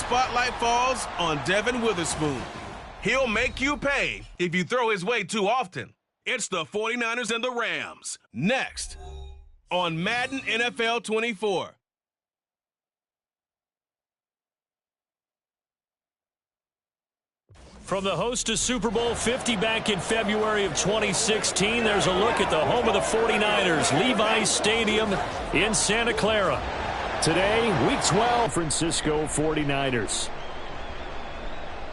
Spotlight falls on Devin Witherspoon. He'll make you pay if you throw his way too often. It's the 49ers and the Rams. Next on Madden NFL 24. From the host to Super Bowl 50 back in February of 2016, there's a look at the home of the 49ers, Levi's Stadium in Santa Clara. Today, Week 12, Francisco 49ers.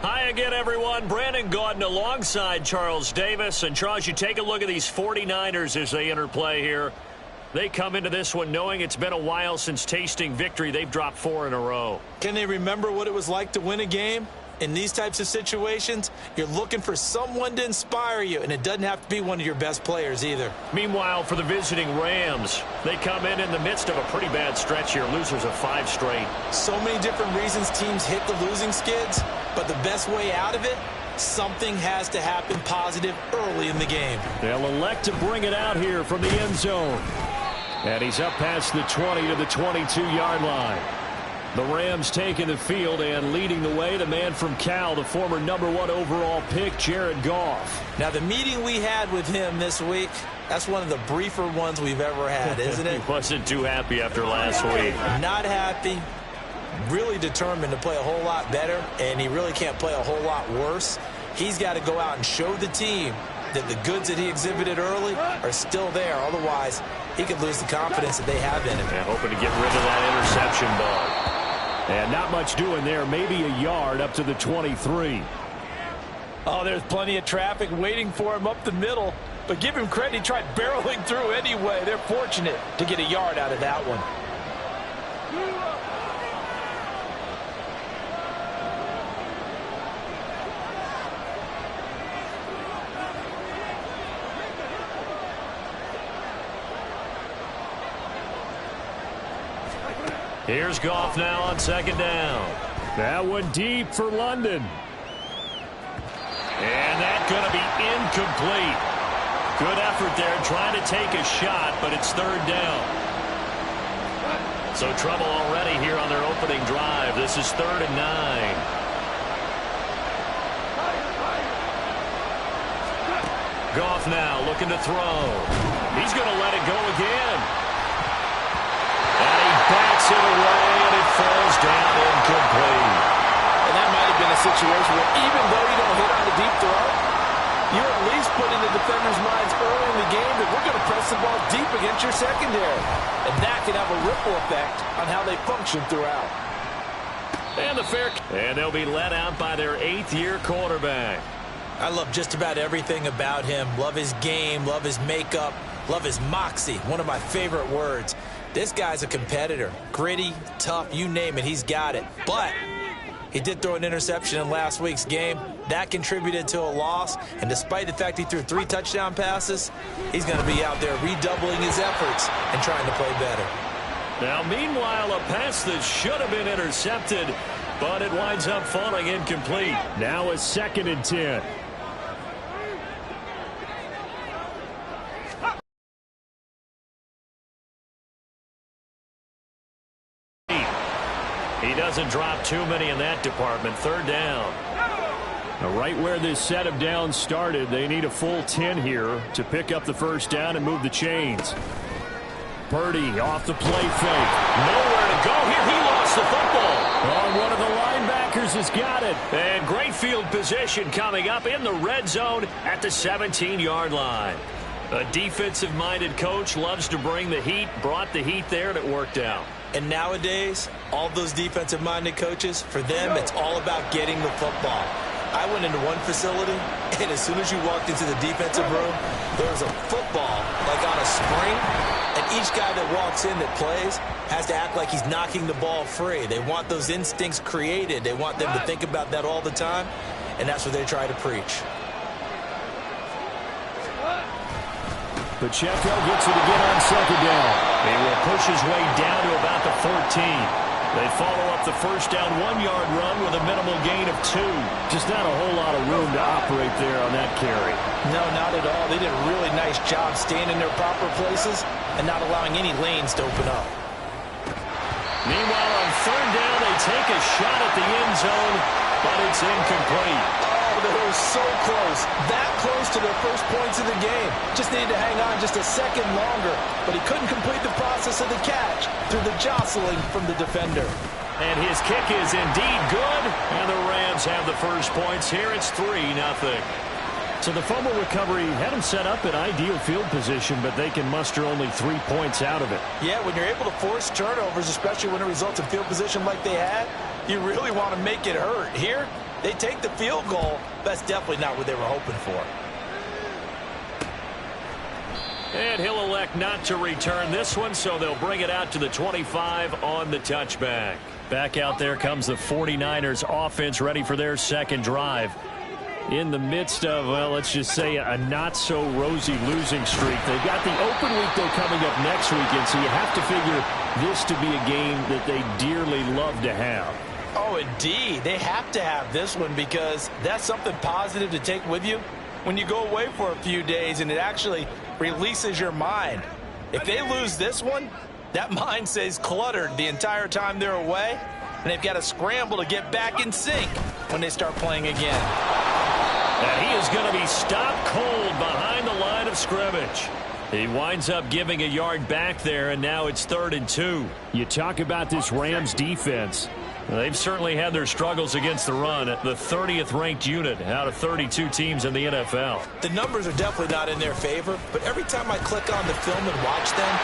Hi again, everyone. Brandon Gaudin alongside Charles Davis. And, Charles, you take a look at these 49ers as they interplay here. They come into this one knowing it's been a while since tasting victory. They've dropped 4 in a row. Can they remember what it was like to win a game? In these types of situations, you're looking for someone to inspire you, and it doesn't have to be one of your best players either. Meanwhile, for the visiting Rams, they come in the midst of a pretty bad stretch here, losers of 5 straight. So many different reasons teams hit the losing skids, but the best way out of it, something has to happen positive early in the game. They'll elect to bring it out here from the end zone. And he's up past the 20 to the 22-yard line. The Rams taking the field and leading the way, the man from Cal, the former #1 overall pick, Jared Goff. Now, the meeting we had with him this week, that's one of the briefer ones we've ever had, isn't it? He wasn't too happy after last week. Not happy, really determined to play a whole lot better, and he really can't play a whole lot worse. He's got to go out and show the team that the goods that he exhibited early are still there. Otherwise, he could lose the confidence that they have in him. Yeah, hoping to get rid of that interception bug. And not much doing there, maybe a yard up to the 23. Oh, there's plenty of traffic waiting for him up the middle. But give him credit, he tried barreling through anyway. They're fortunate to get a yard out of that one. Here's Goff now on 2nd down. That one deep for London. And that's going to be incomplete. Good effort there trying to take a shot, but it's 3rd down. So trouble already here on their opening drive. This is 3rd and 9. Goff now looking to throw. He's going to let it go again. Backs it away, and it falls down incomplete. And that might have been a situation where even though you don't hit on the deep throw, you at least put in the defenders' minds early in the game that we're going to press the ball deep against your secondary. And that can have a ripple effect on how they function throughout. And they'll be let out by their 8th-year quarterback. I love just about everything about him. Love his game, love his makeup, love his moxie, one of my favorite words. This guy's a competitor. Gritty, tough, you name it, he's got it. But he did throw an interception in last week's game. That contributed to a loss. And despite the fact he threw 3 touchdown passes, he's going to be out there redoubling his efforts and trying to play better. Now, meanwhile, a pass that should have been intercepted, but it winds up falling incomplete. Now a 2nd and 10. He doesn't drop too many in that department. 3rd down. Now, right where this set of downs started, they need a full 10 here to pick up the 1st down and move the chains. Purdy off the play fake. Nowhere to go here. He lost the football. Oh, one of the linebackers has got it. And great field position coming up in the red zone at the 17-yard line. A defensive-minded coach loves to bring the heat, brought the heat there, and it worked out. And nowadays, all those defensive-minded coaches, for them, it's all about getting the football. I went into one facility, and as soon as you walked into the defensive room, there was a football, like on a spring, and each guy that walks in that plays has to act like he's knocking the ball free. They want those instincts created. They want them to think about that all the time, and that's what they try to preach. Pacheco gets it again on 2nd down. He will push his way down to about the 14. They follow up the 1st down 1-yard run with a minimal gain of 2. Just not a whole lot of room to operate there on that carry. No, not at all. They did a really nice job staying in their proper places and not allowing any lanes to open up. Meanwhile, on 3rd down They take a shot at the end zone, but it's incomplete. Oh, they were so close. That close to their first points of the game. Just needed to hang on just a second longer, but he couldn't complete the process of the catch through the jostling from the defender. And his kick is indeed good, and the Rams have the first points here. It's 3-0. So the fumble recovery had them set up in ideal field position, but they can muster only 3 points out of it. Yeah, when you're able to force turnovers, especially when it results in field position like they had, you really want to make it hurt. Here, they take the field goal. That's definitely not what they were hoping for. And he'll elect not to return this one, so they'll bring it out to the 25 on the touchback. Back out there comes the 49ers offense, ready for their second drive. In the midst of, well, let's just say a not-so-rosy losing streak. They've got the open week, though, coming up next weekend, so you have to figure this to be a game that they dearly love to have. Oh, indeed. They have to have this one because that's something positive to take with you when you go away for a few days, and it actually releases your mind. If they lose this one, that mind stays cluttered the entire time they're away, and they've got to scramble to get back in sync when they start playing again. And he is going to be stopped cold behind the line of scrimmage. He winds up giving a yard back there, and now it's 3rd and 2. You talk about this Rams defense. They've certainly had their struggles against the run at the 30th ranked unit out of 32 teams in the NFL. The numbers are definitely not in their favor, but every time I click on the film and watch them,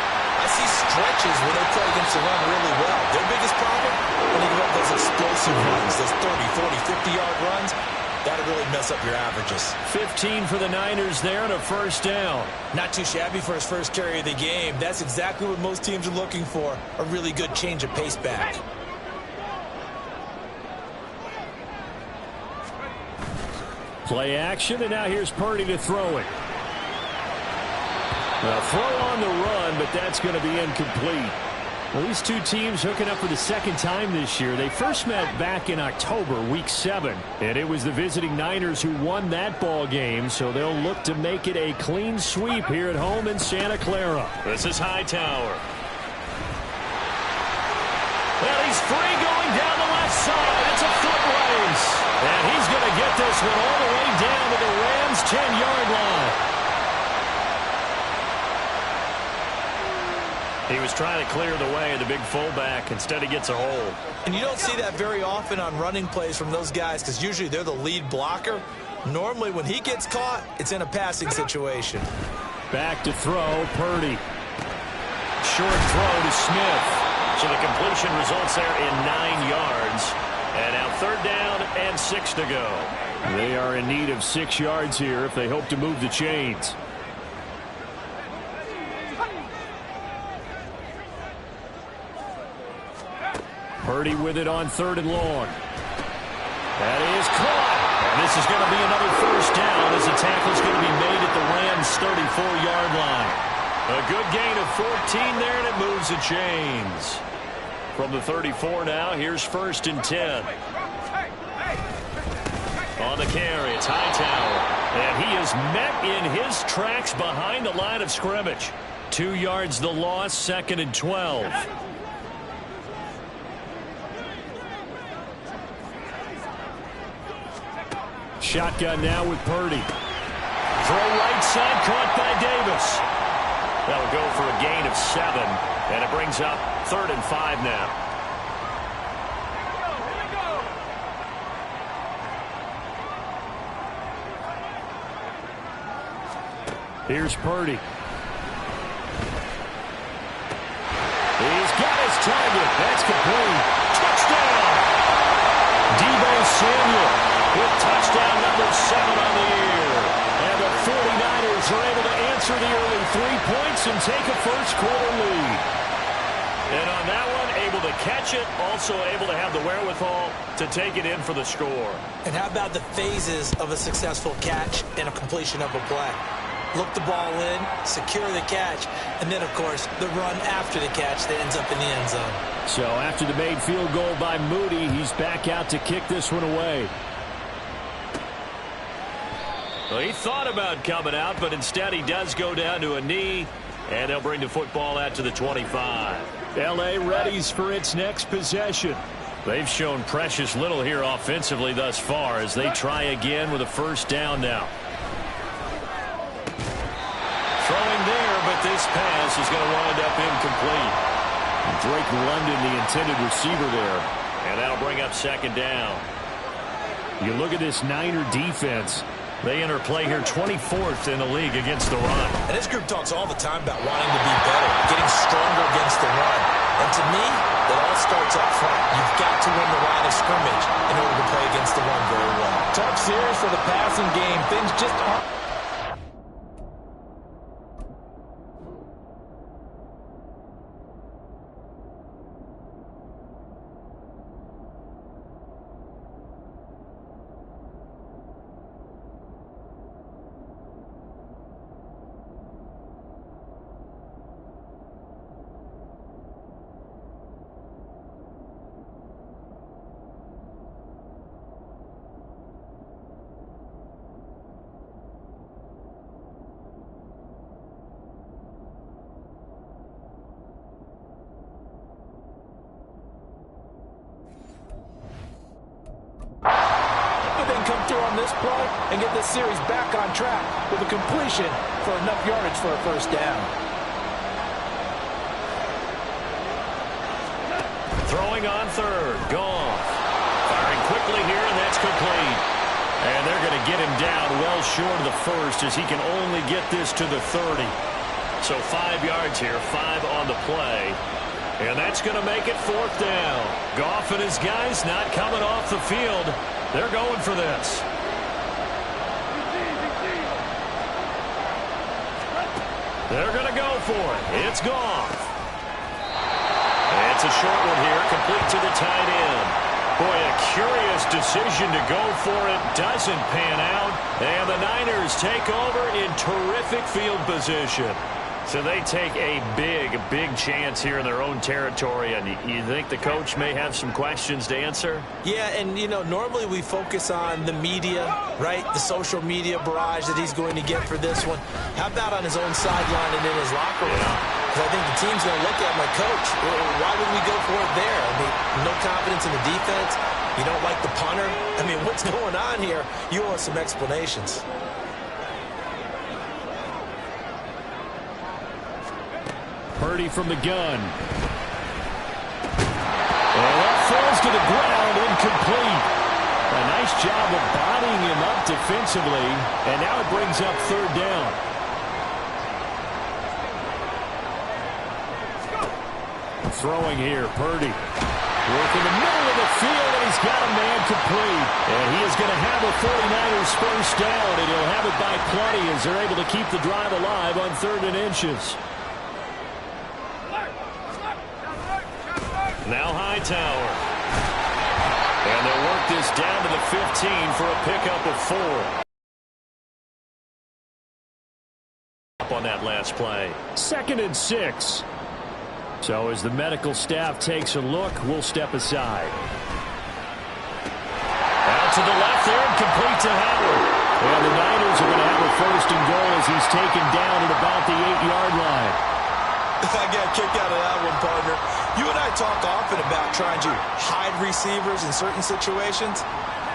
I see stretches where they play against the run really well. Their biggest problem, when they give up those explosive runs, those 30, 40, 50-yard runs, that'll really mess up your averages. 15 for the Niners there and a first down. Not too shabby for his first carry of the game. That's exactly what most teams are looking for, a really good change of pace back. Play action, and now here's Purdy to throw it. A throw on the run, but that's going to be incomplete. Well, these two teams hooking up for the second time this year. They first met back in October, Week 7, and it was the visiting Niners who won that ball game, so they'll look to make it a clean sweep here at home in Santa Clara. This is Hightower. Well, he's free going down the left side. It's a foot race. And he's going to get this one all the way down to the Rams' 10-yard line. He was trying to clear the way, the big fullback. Instead, he gets a hold. And you don't see that very often on running plays from those guys because usually they're the lead blocker. Normally, when he gets caught, it's in a passing situation. Back to throw, Purdy. Short throw to Smith. So the completion results there in 9 yards. And now 3rd down and 6 to go. They are in need of 6 yards here if they hope to move the chains. Purdy with it on 3rd and long. That is caught. And this is going to be another first down as the tackle is going to be made at the Rams' 34-yard line. A good gain of 14 there, and it moves the chains. From the 34 now, here's 1st and 10. On the carry, it's Hightower. And he is met in his tracks behind the line of scrimmage. 2 yards the loss, 2nd and 12. Shotgun now with Purdy. Throw right side, caught by Davis. That'll go for a gain of 7, and it brings up 3rd and 5 now. Here's Purdy. He's got his target. That's complete. Touchdown! Deebo Samuel with touchdown number 7 on the year. And the 49ers are able to answer the early 3 points and take a first-quarter lead. And on that one, able to catch it, also able to have the wherewithal to take it in for the score. And how about the phases of a successful catch and a completion of a play? Look the ball in, secure the catch, and then, of course, the run after the catch that ends up in the end zone. So after the made field goal by Moody, he's back out to kick this one away. Well, he thought about coming out, but instead he does go down to a knee, and they'll bring the football out to the 25. L.A. readies for its next possession. They've shown precious little here offensively thus far as they try again with a first down now. Throwing there, but this pass is going to wind up incomplete. Drake London, the intended receiver there. And that'll bring up second down. You look at this Niner defense. They enter play here 24th in the league against the run. And this group talks all the time about wanting to be better, getting stronger against the run. And to me, that all starts up front. You've got to win the line of scrimmage in order to play against the run very well. Tough series for the passing game. Things just aren't. On this play and get this series back on track with a completion for enough yardage for a first down. Throwing on third. Goff. Firing quickly here, and that's complete. And they're going to get him down well short of the first as he can only get this to the 30. So 5 yards here, 5 on the play. And that's going to make it fourth down. Goff and his guys not coming off the field. They're going for this. They're going to go for it. It's Goff. It's a short one here, complete to the tight end. Boy, a curious decision to go for it. Doesn't pan out. And the Niners take over in terrific field position. So they take a big chance here in their own territory. And you think the coach may have some questions to answer? Yeah, and, you know, normally we focus on the media, right? The social media barrage that he's going to get for this one. How about on his own sideline and in his locker room? Because I think the team's going to look at him like, Coach, why would we go for it there? I mean, no confidence in the defense. You don't like the punter. I mean, what's going on here? You want some explanations. Purdy from the gun. And that falls to the ground, incomplete. A nice job of bodying him up defensively, and now it brings up third down. Throwing here, Purdy. Working the middle of the field, and he's got a man complete. And he is going to have a 49ers first down, and he'll have it by plenty as they're able to keep the drive alive on 3rd and inches. Now Hightower. And they'll work this down to the 15 for a pickup of 4. Up on that last play. 2nd and 6. So as the medical staff takes a look, we'll step aside. Out to the left there and complete to Howard. And the Niners are going to have a 1st and goal as he's taken down at about the 8-yard line. I got kicked out of that one, partner. You and I talk often about trying to hide receivers in certain situations,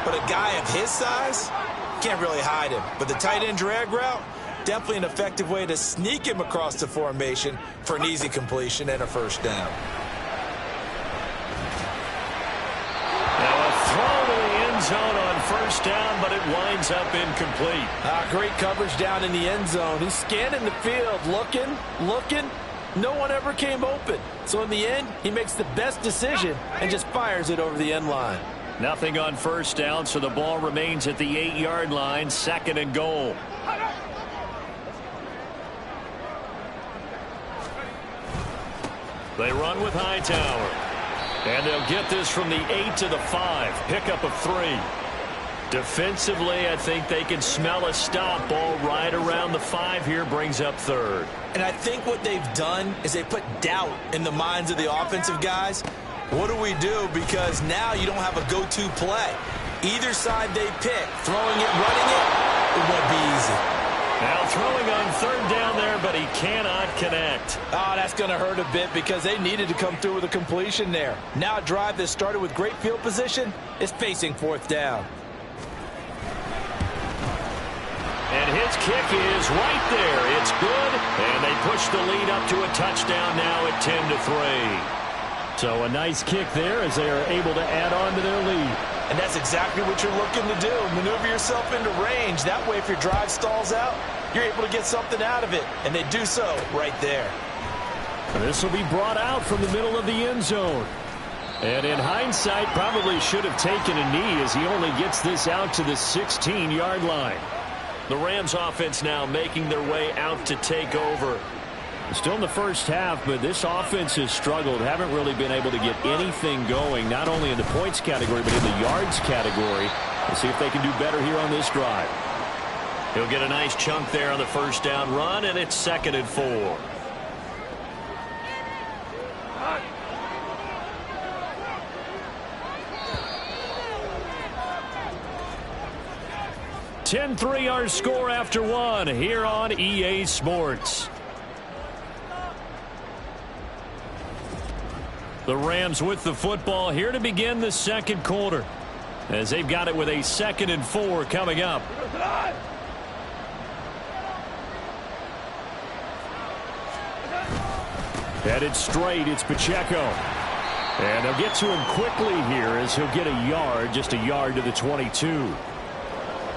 but a guy of his size can't really hide him. But the tight end drag route, definitely an effective way to sneak him across the formation for an easy completion and a first down. Now a throw to the end zone on first down, but it winds up incomplete. Great coverage down in the end zone. He's scanning the field, looking. No one ever came open. So in the end, he makes the best decision and just fires it over the end line. Nothing on first down, so the ball remains at the 8-yard line, 2nd and goal. They run with Hightower. And they'll get this from the 8 to the 5. Pickup of 3. Defensively, I think they can smell a stop. Ball right around the 5 here, brings up 3rd. And I think what they've done is they put doubt in the minds of the offensive guys. What do we do? Because now you don't have a go-to play. Either side they pick, throwing it, running it, it won't be easy. Now throwing on 3rd down there, but he cannot connect. Oh, that's going to hurt a bit because they needed to come through with a completion there. Now a drive that started with great field position is facing fourth down. And his kick is right there. It's good, and they push the lead up to a touchdown now at 10-3. So a nice kick there as they are able to add on to their lead. And that's exactly what you're looking to do. Maneuver yourself into range. That way, if your drive stalls out, you're able to get something out of it. And they do so right there. This will be brought out from the middle of the end zone. And in hindsight, probably should have taken a knee as he only gets this out to the 16-yard line. The Rams offense now making their way out to take over. Still in the first half, but this offense has struggled. Haven't really been able to get anything going, not only in the points category, but in the yards category. We'll see if they can do better here on this drive. He'll get a nice chunk there on the first down run, and it's 2nd and 4. (10-3) our score after one here on EA Sports. The Rams with the football here to begin the second quarter, as they've got it with a 2nd and 4 coming up. Headed straight, it's Pacheco. And they'll get to him quickly here as he'll get a yard, just a yard to the 22.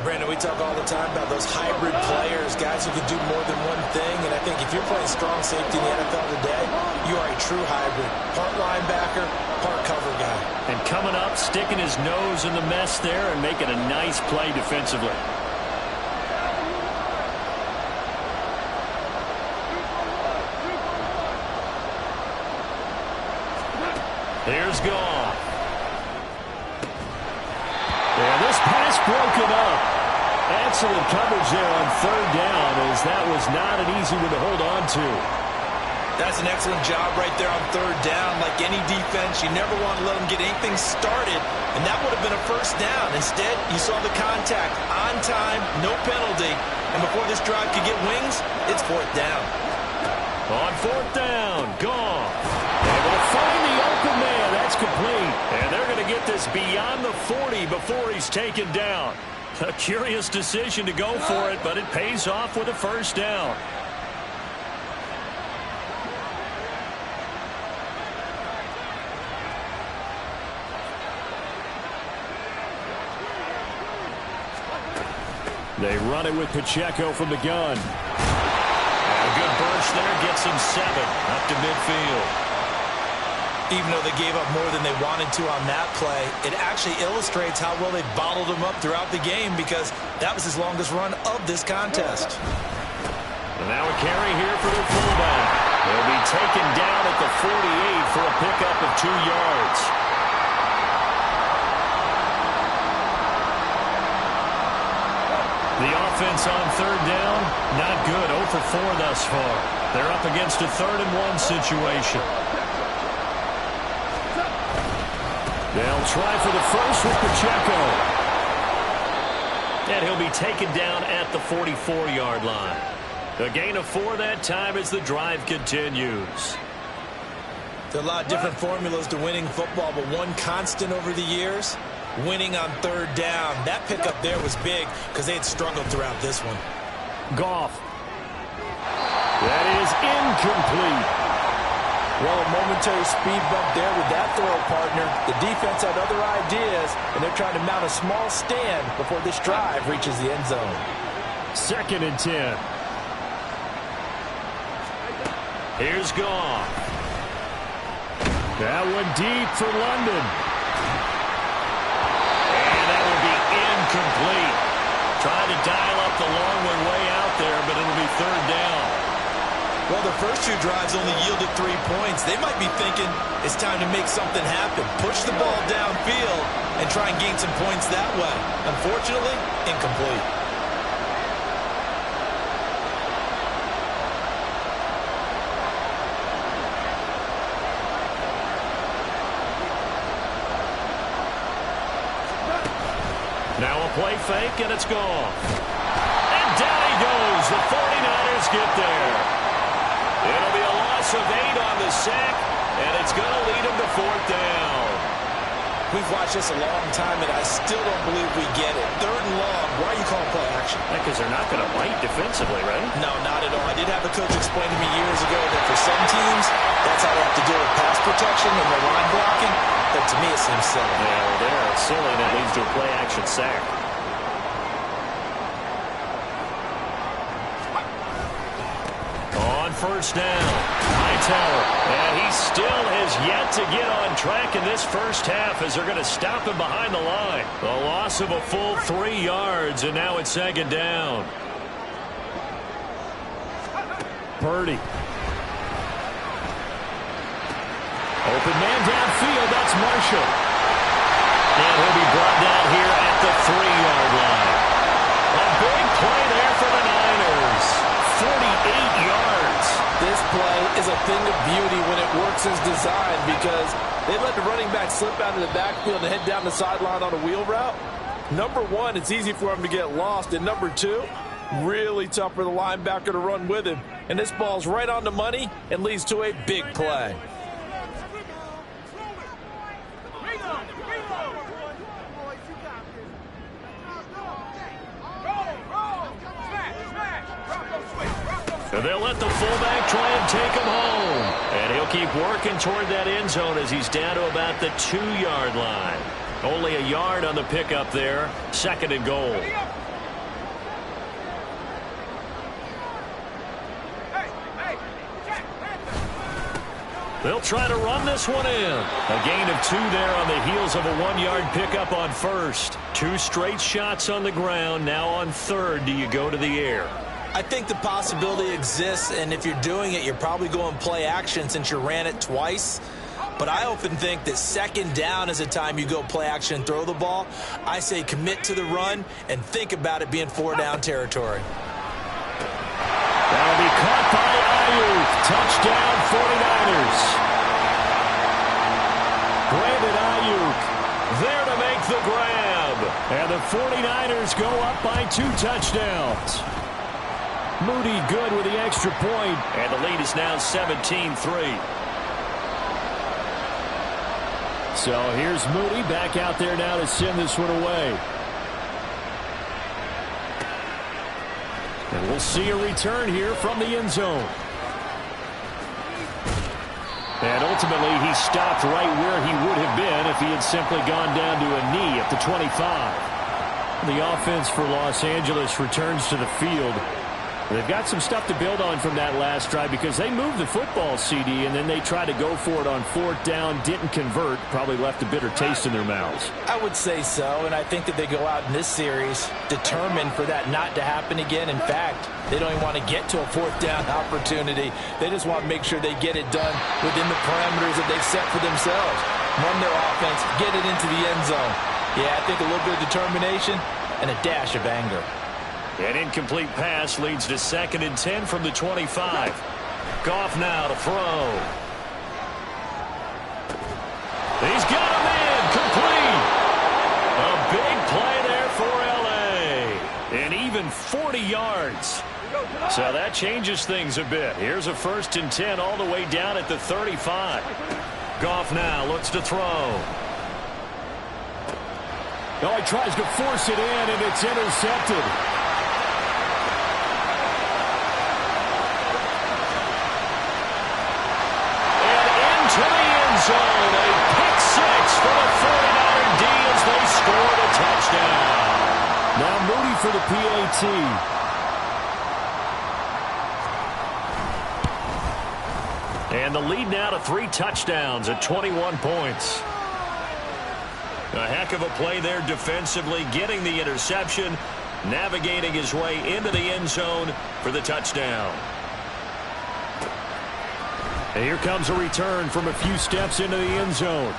Brandon, we talk all the time about those hybrid players, guys who can do more than one thing. And I think if you're playing strong safety in the NFL today, you are a true hybrid. Part linebacker, part cover guy. And coming up, sticking his nose in the mess there and making a nice play defensively. Here's Goff. And this pass broken up. Excellent coverage there on third down, as that was not an easy one to hold on to. That's an excellent job right there on third down. Like any defense, you never want to let them get anything started, and that would have been a first down. Instead, you saw the contact on time, no penalty, and before this drive could get wings, it's fourth down. On fourth down, Goff. Able to find the open man. That's complete. And they're going to get this beyond the 40 before he's taken down. A curious decision to go for it, but it pays off with a first down. They run it with Pacheco from the gun. And a good burst there gets him 7 up to midfield. Even though they gave up more than they wanted to on that play, it actually illustrates how well they bottled him up throughout the game, because that was his longest run of this contest. And now a carry here for their fullback. They'll be taken down at the 48 for a pickup of 2 yards. The offense on third down, not good. 0 for 4 thus far. They're up against a 3rd and 1 situation. They'll try for the first with Pacheco. And he'll be taken down at the 44-yard line. A gain of 4 that time as the drive continues. There are a lot of different formulas to winning football, but one constant over the years, winning on third down. That pickup there was big because they had struggled throughout this one. Goff. That is incomplete. Well, a momentary speed bump there with that throw, partner. The defense had other ideas, and they're trying to mount a small stand before this drive reaches the end zone. 2nd and 10. Here's Goff. That one deep for London. And that will be incomplete. Trying to dial up the long one way out there, but it'll be third down. Well, the first 2 drives only yielded 3 points. They might be thinking it's time to make something happen. Push the ball downfield and try and gain some points that way. Unfortunately, incomplete. Now a play fake, and it's gone. And down he goes. The 49ers get there. sack, and it's going to lead him to fourth down. We've watched this a long time, and I still don't believe we get it. Third and long. Why are you calling play action? Because they're not going to bite defensively, right? No, not at all. I did have a coach explain to me years ago that for some teams, that's how they have to deal with pass protection and their line blocking. But to me, it seems silly. Yeah, well, there it's silly, and it leads to a play action sack. On first down, Hightower, and he still has yet to get on track in this first half as they're going to stop him behind the line. A loss of a full 3 yards, and now it's second down. Purdy. Open man downfield, that's Marshall. And he'll be brought down here at the 3-yard line. A big play there for the Niners. 48 yards. This play is a thing of beauty when it works as designed because they let the running back slip out of the backfield and head down the sideline on a wheel route. Number one, it's easy for him to get lost. And number two, really tough for the linebacker to run with him. And this ball's right on the money and leads to a big play. And they'll let the fullback try and take him home. And he'll keep working toward that end zone as he's down to about the 2-yard line. Only a yard on the pickup there. Second and goal. They'll try to run this one in. A gain of 2 there on the heels of a 1-yard pickup on first. 2 straight shots on the ground. Now on third, do you go to the air? I think the possibility exists, and if you're doing it, you're probably going play action since you ran it twice. But I often think that second down is a time you go play action and throw the ball. I say commit to the run and think about it being 4-down territory. That'll be caught by Ayuk. Touchdown 49ers. Brandon Ayuk there to make the grab. And the 49ers go up by 2 touchdowns. Moody good with the extra point. And the lead is now 17-3. So here's Moody back out there now to send this one away. And we'll see a return here from the end zone. And ultimately he stopped right where he would have been if he had simply gone down to a knee at the 25. The offense for Los Angeles returns to the field. They've got some stuff to build on from that last drive because they moved the football, CD, and then they tried to go for it on 4th down, didn't convert, probably left a bitter taste in their mouths. I would say so, and I think that they go out in this series determined for that not to happen again. In fact, they don't even want to get to a 4th down opportunity. They just want to make sure they get it done within the parameters that they've set for themselves. Run their offense, get it into the end zone. Yeah, I think a little bit of determination and a dash of anger. An incomplete pass leads to 2nd and 10 from the 25. Goff now to throw. He's got a man complete. A big play there for L.A. And even 40 yards. So that changes things a bit. Here's a 1st and 10 all the way down at the 35. Goff now looks to throw. Oh, he tries to force it in, and it's intercepted. Zone, a pick 6 for the 49er D as they scored a touchdown. Now Moody for the PAT. And the lead now to 3 touchdowns at 21 points. A heck of a play there defensively, getting the interception, navigating his way into the end zone for the touchdown. And here comes a return from a few steps into the end zone.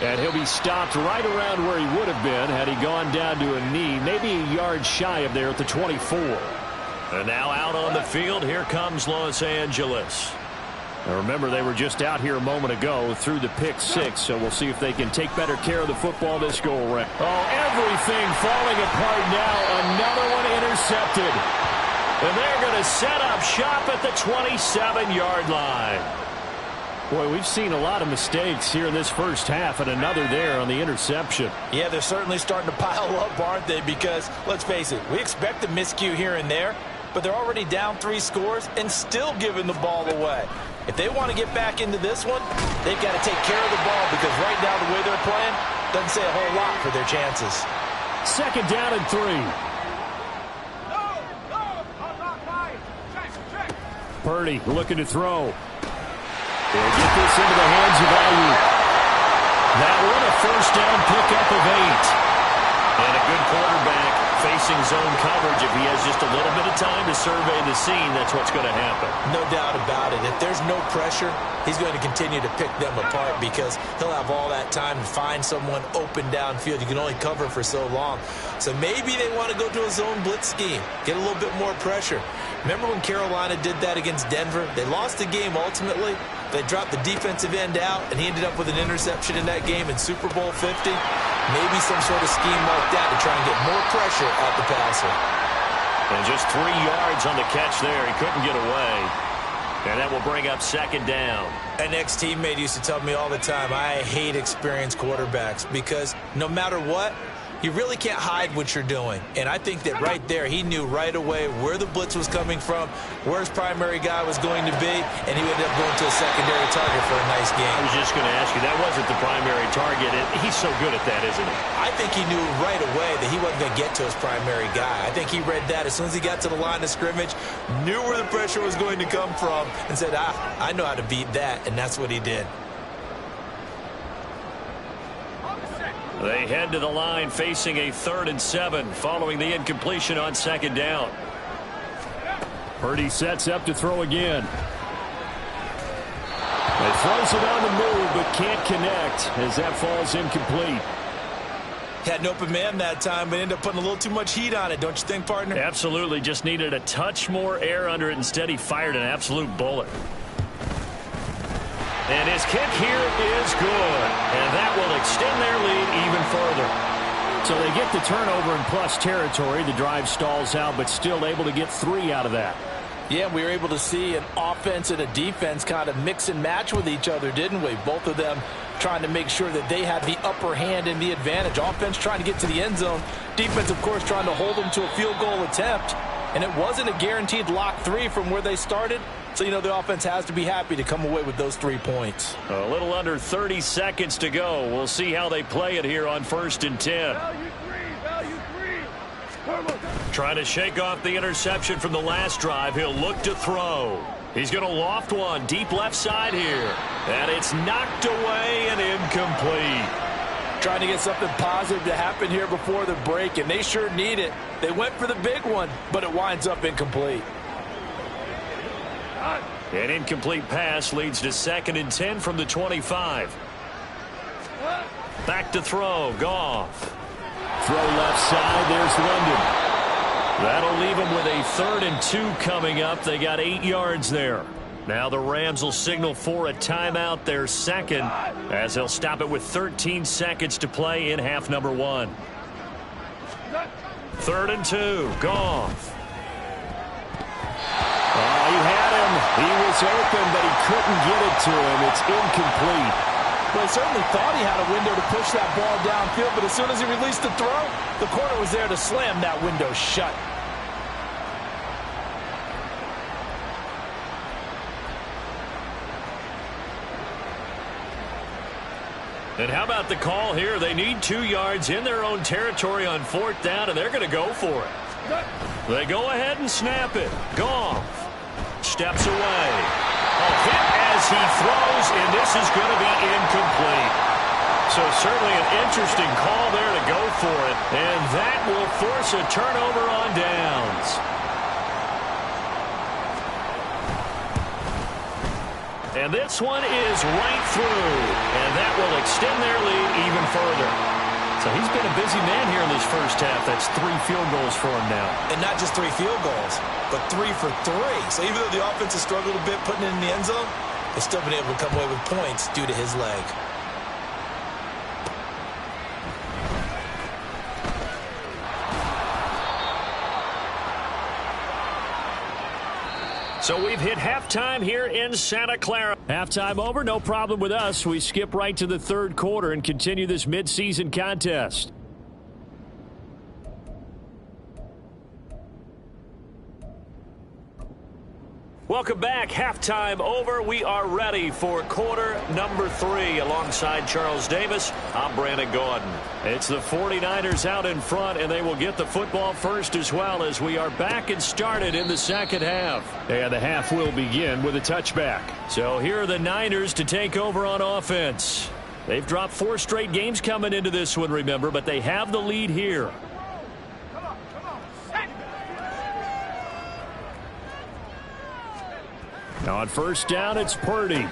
And he'll be stopped right around where he would have been had he gone down to a knee, maybe a yard shy of there at the 24. And now out on the field, here comes Los Angeles. Now remember, they were just out here a moment ago through the pick 6, so we'll see if they can take better care of the football this go-around. Oh, everything falling apart now. Another one intercepted. And they're going to set up shop at the 27-yard line. Boy, we've seen a lot of mistakes here in this first half, and another there on the interception. Yeah, they're certainly starting to pile up, aren't they? Because, let's face it, we expect a miscue here and there, but they're already down 3 scores and still giving the ball away. If they want to get back into this one, they've got to take care of the ball, because right now the way they're playing doesn't say a whole lot for their chances. Second down and 3. Purdy looking to throw. They'll get this into the hands of Ayuk. That one a first down pickup of 8. And a good quarterback facing zone coverage. If he has just a little bit of time to survey the scene, that's what's going to happen. No doubt about it. If there's no pressure, he's going to continue to pick them apart because he'll have all that time to find someone open downfield. You can only cover for so long. So maybe they want to go to a zone blitz scheme, get a little bit more pressure. Remember when Carolina did that against Denver? They lost the game ultimately. They dropped the defensive end out, and he ended up with an interception in that game in Super Bowl 50. Maybe some sort of scheme like that to try and get more pressure at the passer. And just 3 yards on the catch there. He couldn't get away. And that will bring up second down. An ex-teammate used to tell me all the time, I hate experienced quarterbacks because no matter what, you really can't hide what you're doing. And I think that right there, he knew right away where the blitz was coming from, where his primary guy was going to be, and he ended up going to a secondary target for a nice game. I was just going to ask you, that wasn't the primary target. He's so good at that, isn't he? I think he knew right away that he wasn't going to get to his primary guy. I think he read that as soon as he got to the line of scrimmage, knew where the pressure was going to come from, and said, I know how to beat that, and that's what he did. They head to the line facing a 3rd and 7 following the incompletion on second down. Purdy sets up to throw again. He throws it on the move but can't connect as that falls incomplete. Had an open man that time, but ended up putting a little too much heat on it, don't you think, partner? Absolutely. Just needed a touch more air under it. Instead, he fired an absolute bullet. And his kick here is good. And that will extend their lead even further. So they get the turnover in plus territory. The drive stalls out, but still able to get 3 out of that. Yeah, we were able to see an offense and a defense kind of mix and match with each other, didn't we? Both of them trying to make sure that they had the upper hand and the advantage. Offense trying to get to the end zone. Defense, of course, trying to hold them to a field goal attempt. And it wasn't a guaranteed lock 3 from where they started. So, you know, the offense has to be happy to come away with those 3 points. A little under 30 seconds to go. We'll see how they play it here on 1st and 10. Trying to shake off the interception from the last drive. He'll look to throw. He's going to loft one deep left side here. And it's knocked away and incomplete. Trying to get something positive to happen here before the break, and they sure need it. They went for the big one, but it winds up incomplete. An incomplete pass leads to 2nd and 10 from the 25. Back to throw. Goff. Throw left side. There's London. That'll leave them with a 3rd and 2 coming up. They got 8 yards there. Now the Rams will signal for a timeout, their 2nd, as they'll stop it with 13 seconds to play in half number 1. 3rd and 2. Goff. Oh, he had him. He was open, but he couldn't get it to him. It's incomplete. Well, he certainly thought he had a window to push that ball downfield, but as soon as he released the throw, the corner was there to slam that window shut. And how about the call here? They need 2 yards in their own territory on 4th down, and they're going to go for it. They go ahead and snap it. Goff steps away. A hit as he throws, and this is going to be incomplete. So certainly an interesting call there to go for it, and that will force a turnover on downs. And this one is right through, and that will extend their lead even further. So he's been a busy man here in this first half. That's 3 field goals for him now. And not just 3 field goals, but 3 for 3. So even though the offense has struggled a bit putting it in the end zone, they've still been able to come away with points due to his leg. So we've hit halftime here in Santa Clara. Halftime over, no problem with us. We skip right to the third quarter and continue this midseason contest. Welcome back. Halftime over. We are ready for quarter number 3. Alongside Charles Davis, I'm Brandon Gaudin. It's the 49ers out in front, and they will get the football first as well as we are back and started in the second half. And the half will begin with a touchback. So here are the Niners to take over on offense. They've dropped 4 straight games coming into this one, remember, but they have the lead here. Now on first down, it's Purdy.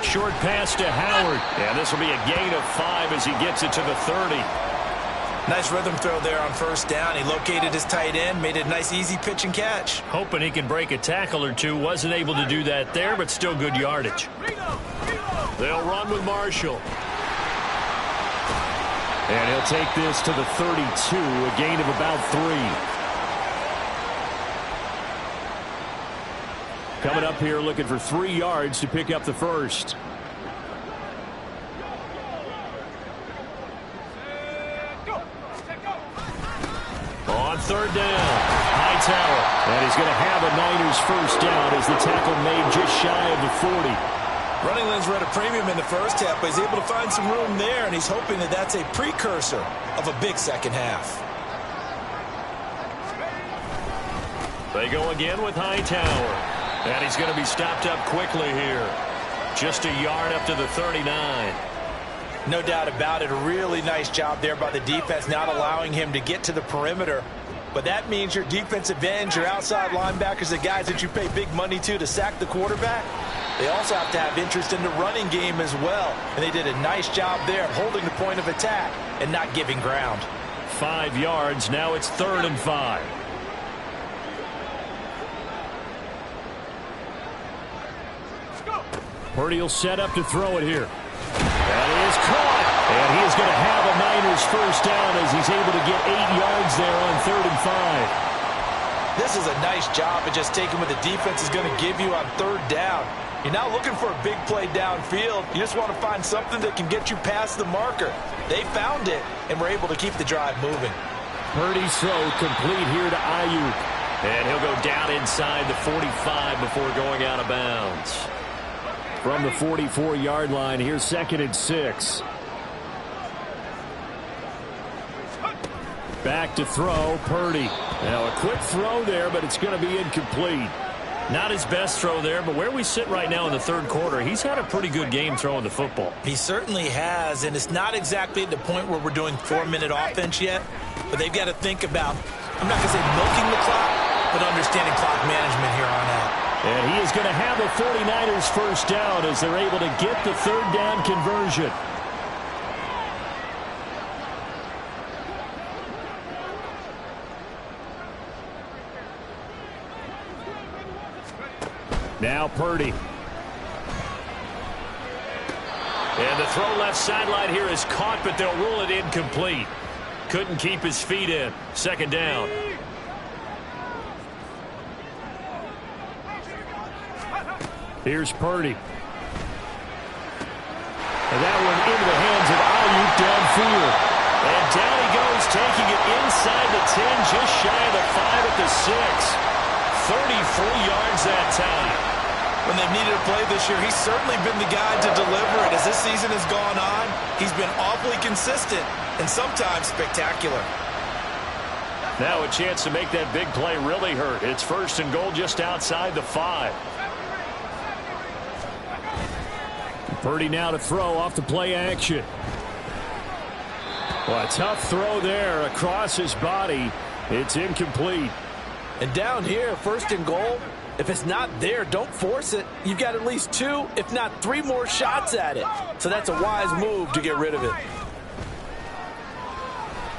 Short pass to Howard. And this will be a gain of 5 as he gets it to the 30. Nice rhythm throw there on first down. He located his tight end, made it a nice easy pitch and catch. Hoping he can break a tackle or two. Wasn't able to do that there, but still good yardage. They'll run with Marshall. And he'll take this to the 32, a gain of about 3. Coming up here looking for 3 yards to pick up the first. On third down, Hightower. And he's going to have a Niners first down as the tackle made just shy of the 40. Running lanes were at a premium in the first half, but he's able to find some room there, and he's hoping that that's a precursor of a big second half. They go again with Hightower. And he's going to be stopped up quickly here. Just a yard up to the 39. No doubt about it. A really nice job there by the defense, not allowing him to get to the perimeter. But that means your defensive ends, your outside linebackers, the guys that you pay big money to sack the quarterback, they also have to have interest in the running game as well. And they did a nice job there holding the point of attack and not giving ground. 5 yards. Now it's 3rd and 5. Purdy will set up to throw it here. That is caught. And he is going to have a Niners first down as he's able to get 8 yards there on 3rd and 5. This is a nice job of just taking what the defense is going to give you on 3rd down. You're not looking for a big play downfield. You just want to find something that can get you past the marker. They found it and were able to keep the drive moving. Purdy's throw complete here to Ayuk. And he'll go down inside the 45 before going out of bounds. From the 44-yard line, here's 2nd and 6. Back to throw, Purdy. Now a quick throw there, but it's going to be incomplete. Not his best throw there, but where we sit right now in the 3rd quarter, he's had a pretty good game throwing the football. He certainly has, and it's not exactly at the point where we're doing 4-minute offense yet, but they've got to think about, I'm not going to say milking the clock, but understanding clock management here on out. And he is going to have the 49ers first down as they're able to get the 3rd down conversion. Now Purdy. And the throw left sideline here is caught, but they'll rule it incomplete. Couldn't keep his feet in. 2nd down. Here's Purdy. And that one into the hands of Ayuk downfield. And down he goes, taking it inside the 10, just shy of the 5 at the 6. 33 yards that time. When they've needed a play this year, he's certainly been the guy to deliver it. As this season has gone on, he's been awfully consistent and sometimes spectacular. Now a chance to make that big play really hurt. It's 1st and goal just outside the 5. Purdy now to throw off the play action. Well, a tough throw there across his body. It's incomplete. And down here, 1st and goal, if it's not there, don't force it. You've got at least 2, if not 3 more shots at it. So that's a wise move to get rid of it.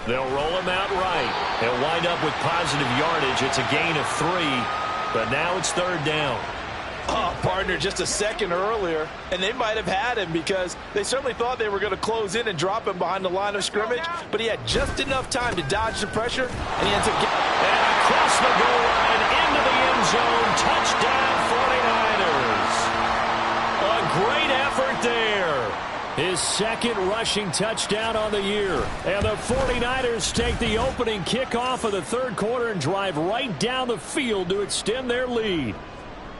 They'll roll him out right. They'll wind up with positive yardage. It's a gain of 3, but now it's 3rd down. Oh, partner, just a second earlier, and they might have had him because they certainly thought they were going to close in and drop him behind the line of scrimmage, but he had just enough time to dodge the pressure, and he ends up getting... And across the goal line, into the end zone, touchdown His second rushing touchdown on the year. And the 49ers take the opening kickoff of the third quarter and drive right down the field to extend their lead.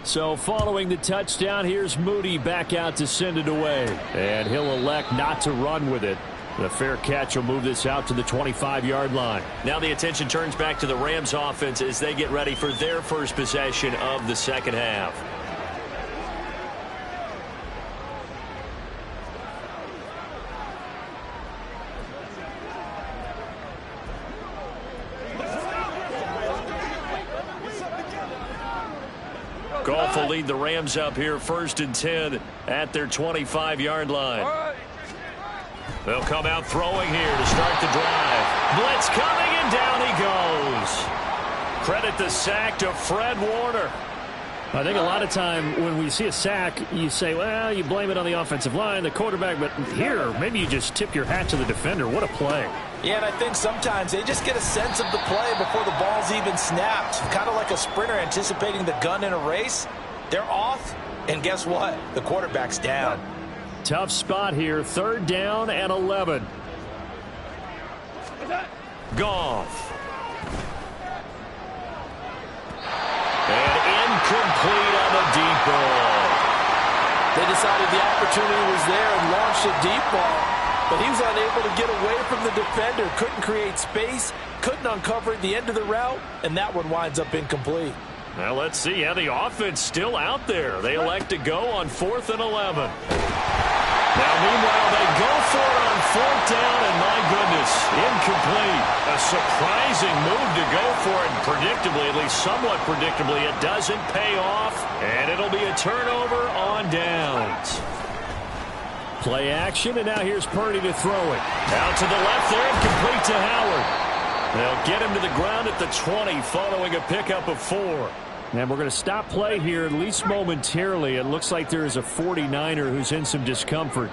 So following the touchdown, here's Moody back out to send it away. And he'll elect not to run with it. The fair catch will move this out to the 25-yard line. Now the attention turns back to the Rams offense as they get ready for their first possession of the second half. Goff will lead the Rams up here 1st and 10 at their 25-yard line. They'll come out throwing here to start the drive. Blitz coming, and down he goes. Credit the sack to Fred Warner. I think a lot of time when we see a sack, you say, well, you blame it on the offensive line, the quarterback, but here, maybe you just tip your hat to the defender. What a play. Yeah, and I think sometimes they just get a sense of the play before the ball's even snapped. Kind of like a sprinter anticipating the gun in a race. They're off, and guess what? The quarterback's down. Tough spot here, 3rd down and 11. Goff. And incomplete on the deep ball. They decided the opportunity was there and launched a deep ball, but he was unable to get away from the defender. Couldn't create space, couldn't uncover at the end of the route, and that one winds up incomplete. Now let's see how the offense still out there. They elect to go on 4th and 11. Now meanwhile they go for it on 4th down, and my goodness, incomplete. A surprising move to go for it, and predictably, at least somewhat predictably, it doesn't pay off, and it'll be a turnover on downs. Play action, and now here's Purdy to throw it. Out to the left there and complete to Howard. They'll get him to the ground at the 20 following a pickup of 4. And we're going to stop play here, at least momentarily. It looks like there is a 49er who's in some discomfort.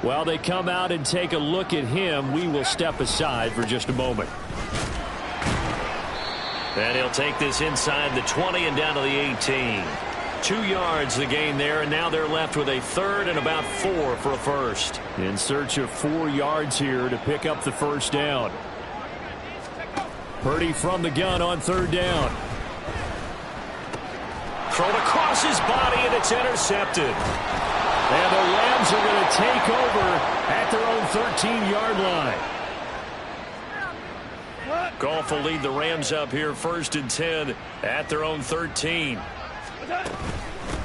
While they come out and take a look at him, we will step aside for just a moment. And he'll take this inside the 20 and down to the 18. 2 yards the gain there, and now they're left with a 3rd and about 4 for a first. In search of 4 yards here to pick up the first down. Purdy from the gun on 3rd down. Thrown across his body, and it's intercepted. And the Rams are going to take over at their own 13-yard line. Goff will lead the Rams up here 1st and 10 at their own 13.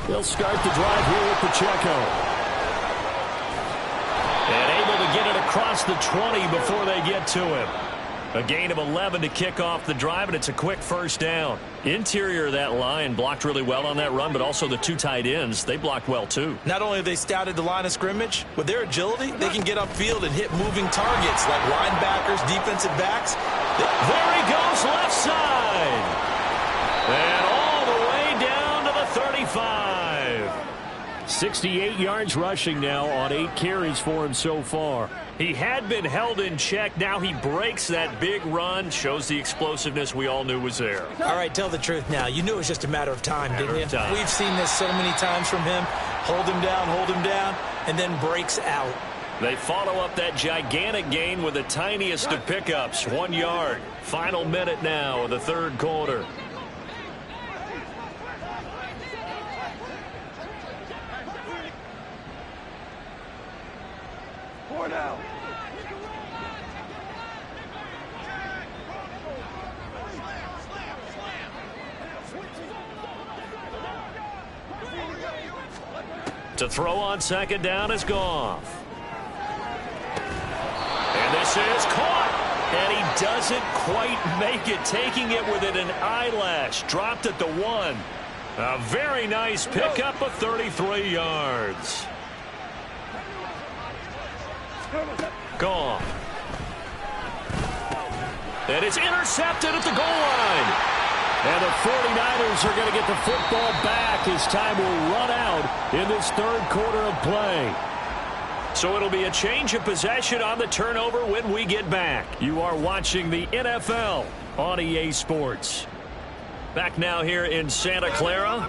They'll start the drive here with Pacheco. And able to get it across the 20 before they get to him. A gain of 11 to kick off the drive, and it's a quick first down. Interior of that line blocked really well on that run, but also the 2 tight ends, they blocked well too. Not only have they scouted the line of scrimmage, with their agility, they can get upfield and hit moving targets like linebackers, defensive backs. There he goes, left side. And all the way down to the 35. 68 yards rushing now on 8 carries for him so far. He had been held in check. Now he breaks that big run. Shows the explosiveness we all knew was there. All right, tell the truth now. You knew it was just a matter of time, didn't you? Time. We've seen this so many times from him. Hold him down, and then breaks out. They follow up that gigantic gain with the tiniest of pickups, 1 yard. Final minute now of the third quarter. Now. To throw on second down is Goff. And this is caught. And he doesn't quite make it, taking it within an eyelash. Dropped at the 1. A very nice pickup of 33 yards. Goff. And it's intercepted at the goal line. And the 49ers are going to get the football back as time will run out in this third quarter of play. So it'll be a change of possession on the turnover when we get back. You are watching the NFL on EA Sports. Back now here in Santa Clara.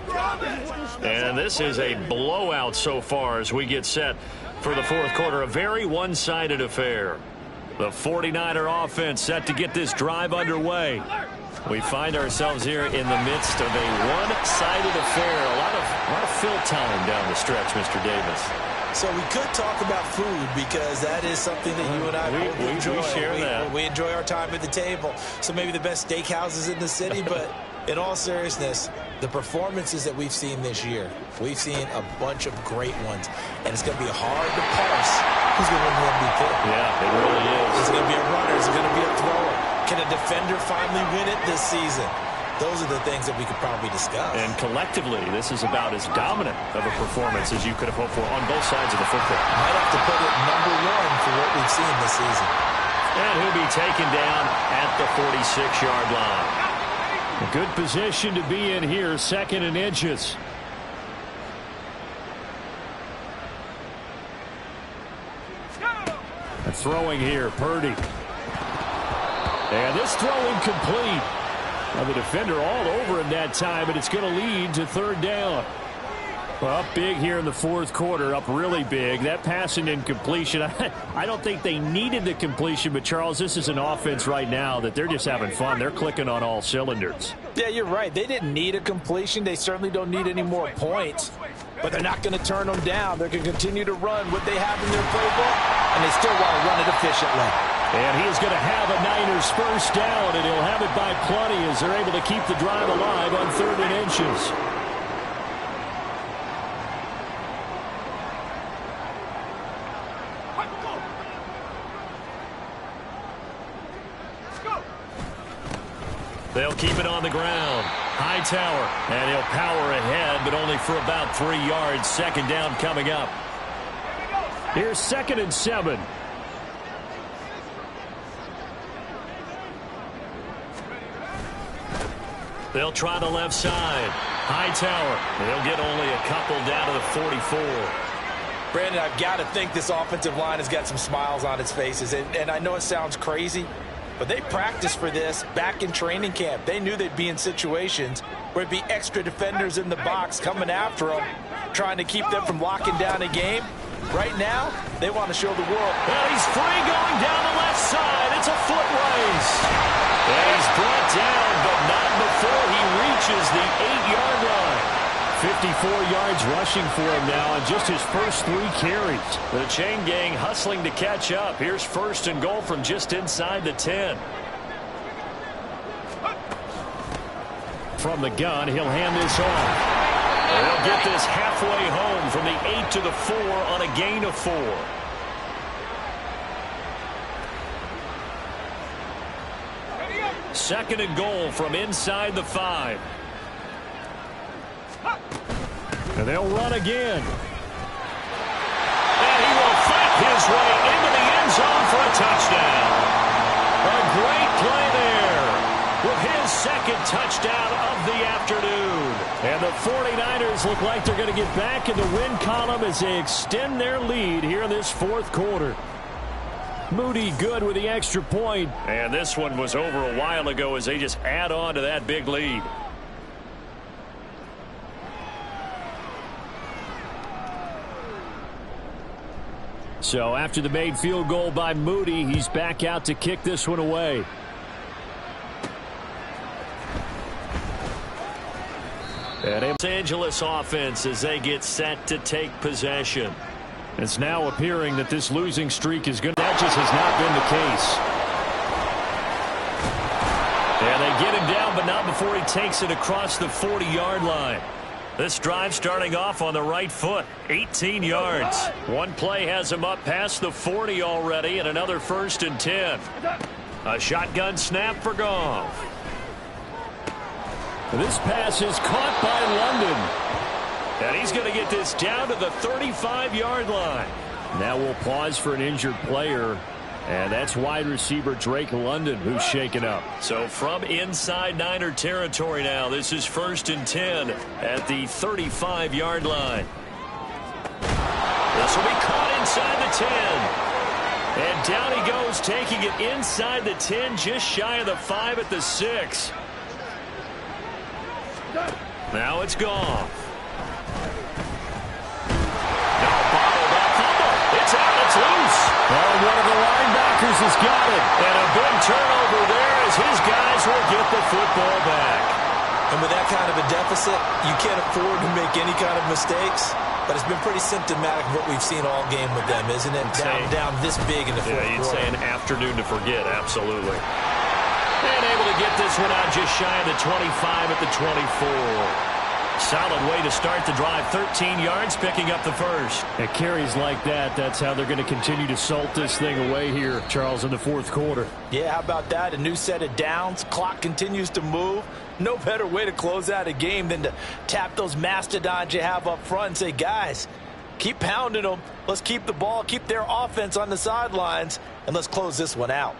And this is a blowout so far as we get set for the fourth quarter. A very one-sided affair. The 49er offense set to get this drive underway. We find ourselves here in the midst of a one-sided affair. A lot of fill time down the stretch, Mr. Davis. So we could talk about food because that is something that you and I enjoy. We share that. We enjoy our time at the table. So maybe the best steakhouses in the city, but in all seriousness, the performances that we've seen this year, we've seen a bunch of great ones, and it's going to be hard to parse who's going to win the MVP. Yeah, it really is. Is it going to be a runner? Is it going to be a thrower? Can a defender finally win it this season? Those are the things that we could probably discuss. And collectively, this is about as dominant of a performance as you could have hoped for on both sides of the football. Might have to put it number one for what we've seen this season. And he'll be taken down at the 46-yard line. A good position to be in here, 2nd and inches. And throwing here, Purdy. And this throw incomplete. Now the defender all over him that time, and it's going to lead to 3rd down. Well, up big here in the 4th quarter, up really big. That pass and incompletion, I don't think they needed the completion, but Charles, this is an offense right now that they're just having fun. They're clicking on all cylinders. Yeah, you're right. They didn't need a completion. They certainly don't need any more points, but they're not going to turn them down. They're going to continue to run what they have in their playbook, and they still want to run it efficiently. And he is going to have a Niners first down, and he'll have it by plenty as they're able to keep the drive alive on 3rd and inches. They'll keep it on the ground. Hightower, and he'll power ahead, but only for about 3 yards. 2nd down coming up. Here's 2nd and 7. They'll try the left side. Hightower. They'll get only a couple down to the 44. Brandon, I've got to think this offensive line has got some smiles on its faces. And I know it sounds crazy, but they practiced for this back in training camp. They knew they'd be in situations where it'd be extra defenders in the box coming after them, trying to keep them from locking down a game. Right now, they want to show the world. Well, he's free going down the left side. It's a foot race. And he's brought down, but not before he reaches the 8-yard line. 54 yards rushing for him now on just his first 3 carries. The chain gang hustling to catch up. Here's 1st and goal from just inside the 10. From the gun, he'll hand this off. They'll get this halfway home from the 8 to the 4 on a gain of 4. Second and goal from inside the 5. And they'll run again. And he will fight his way into the end zone for a touchdown. A great play there with his 2nd touchdown of the afternoon. And the 49ers look like they're going to get back in the win column as they extend their lead here in this 4th quarter. Moody good with the extra point. And this one was over a while ago as they just add on to that big lead. So after the made field goal by Moody, he's back out to kick this one away. And Los Angeles offense as they get set to take possession. It's now appearing that this losing streak is going to. That just has not been the case. And they get him down, but not before he takes it across the 40-yard line. This drive starting off on the right foot, 18 yards. One play has him up past the 40 already, and another 1st and 10. A shotgun snap for Goff. This pass is caught by London. And he's going to get this down to the 35-yard line. Now we'll pause for an injured player. And that's wide receiver Drake London who's shaken up. So from inside Niner territory now, this is 1st and 10 at the 35-yard line. This will be caught inside the 10. And down he goes, taking it inside the 10, just shy of the 5 at the 6. Now it's Goff. Now bottled up. Rodgers has got it. And a big turnover there as his guys will get the football back. And with that kind of a deficit, you can't afford to make any kind of mistakes. But it's been pretty symptomatic of what we've seen all game with them, isn't it? Down this big in the fourth quarter. You'd say an afternoon to forget, absolutely. And able to get this one out just shy of the 25 at the 24. Solid way to start the drive. 13 yards, picking up the first. At carries like that, that's how they're going to continue to salt this thing away here, Charles, in the fourth quarter. Yeah, how about that? A new set of downs. Clock continues to move. No better way to close out a game than to tap those mastodons you have up front and say, guys, keep pounding them. Let's keep the ball, keep their offense on the sidelines, and let's close this one out.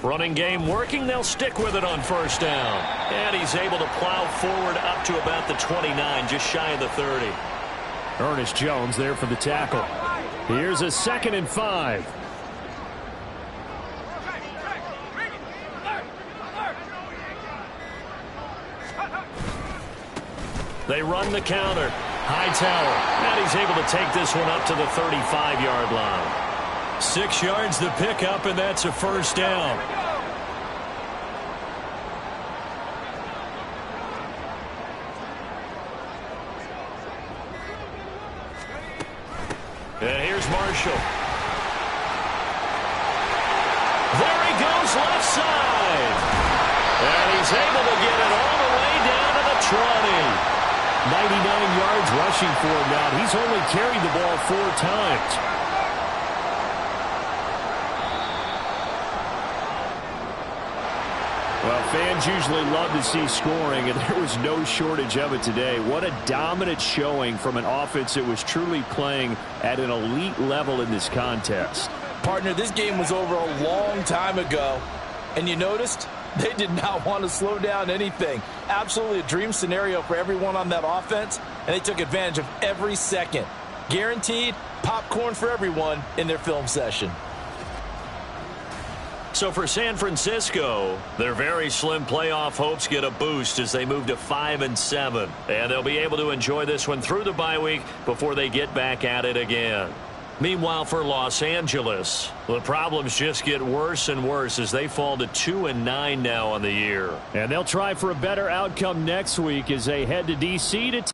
Running game working. They'll stick with it on first down. And he's able to plow forward up to about the 29, just shy of the 30. Ernest Jones there for the tackle. Here's a 2nd and 5. They run the counter. Hightower. And he's able to take this one up to the 35-yard line. 6 yards to pick up, and that's a first down. And here's Marshall. There he goes, left side. And he's able to get it all the way down to the 20. 99 yards rushing for him now. He's only carried the ball 4 times. Well, fans usually love to see scoring, and there was no shortage of it today. What a dominant showing from an offense that was truly playing at an elite level in this contest. Partner, this game was over a long time ago, and you noticed they did not want to slow down anything. Absolutely a dream scenario for everyone on that offense, and they took advantage of every second. Guaranteed popcorn for everyone in their film session. So for San Francisco, their very slim playoff hopes get a boost as they move to 5-7. And they'll be able to enjoy this one through the bye week before they get back at it again. Meanwhile, for Los Angeles, the problems just get worse and worse as they fall to 2-9 now on the year. And they'll try for a better outcome next week as they head to D.C. to